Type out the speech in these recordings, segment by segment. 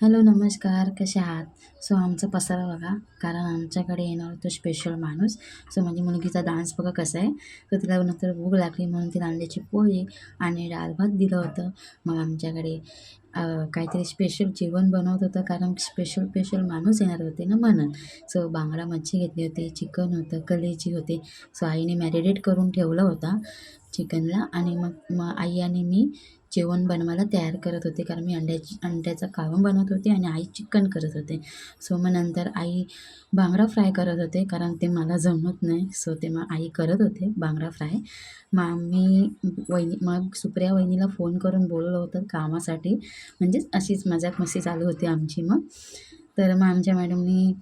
Hello, नमस्कार. कसे आहात? सो आमचा पसारा बघा, कारण आमच्याकडे येणार होतो स्पेशल माणूस. सो माझी मुलगीचा डान्स बघा कसा आहे. तर तिला नंतर भूक लागली म्हणून तिला अंड्याची पोळी आणि डाळ भात दिलं होतं. मग आमच्याकडे काहीतरी स्पेशल जेवण बनवत होतं, कारण स्पेशल स्पेशल माणूस येणार होते ना म्हणून. सो बांगडा मच्छी घेतली होती, चिकन होतं, कलेजी होते. सो आईने मॅरिनेट करून ठेवला होता चिकनला आणि मग मग आई आणि मी जेवण बनवायला तयार करत होते, कारण मी अंड्याचं कालवण बनवत होते आणि आई चिकन करत होते. सो मग नंतर आई बांगडा फ्राय करत होते, कारण ते मला जमत नाही. सो ते मग आई करत होते बांगडा फ्राय. मग मग सुप्रिया वहिनीला फोन करून बोलवलं होतं कामासाठी. म्हणजेच अशीच मजाक मस्ती चालू होती आमची मग. तर मग आमच्या मॅडमनी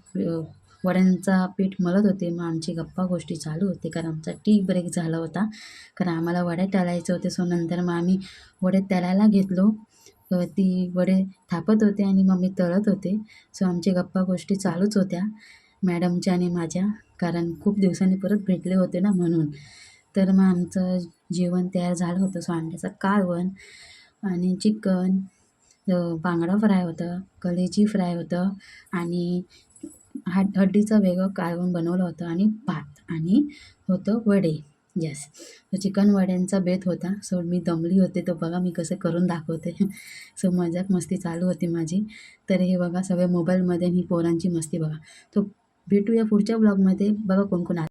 वड्यांचा पीठ मळत होते. मग आमची गप्पा गोष्टी चालू होती, कारण आमचा टी ब्रेक झाला होता. कारण आम्हाला वड्या तळायचे होते. सो नंतर मग आम्ही वडे तळायला घेतलो. ती वडे थापत होते आणि मग मी तळत होते. सो आमची गप्पा गोष्टी चालूच होत्या मॅडमच्या आणि माझ्या, कारण खूप दिवसांनी परत भेटले होते ना म्हणून. तर मग आमचं जेवण तयार झालं होतं. सो अंड्याचं कालवण आणि चिकन, बांगडा फ्राय होतं, कलेजी फ्राय होतं आणि हड्डीचं वेगळं कालवण बनवलं होतं आणि भात आणि होतं वडे. येस. चिकन वड्यांचा बेत होता. सो मी दमली होते, तर बघा मी कसं करून दाखवते. सो मजाक मस्ती चालू होती माझी. तर हे बघा सगळं मोबाईलमध्ये आणि ही पोरांची मस्ती बघा. तो भेटूया पुढच्या ब्लॉगमध्ये. बघा कोण कोण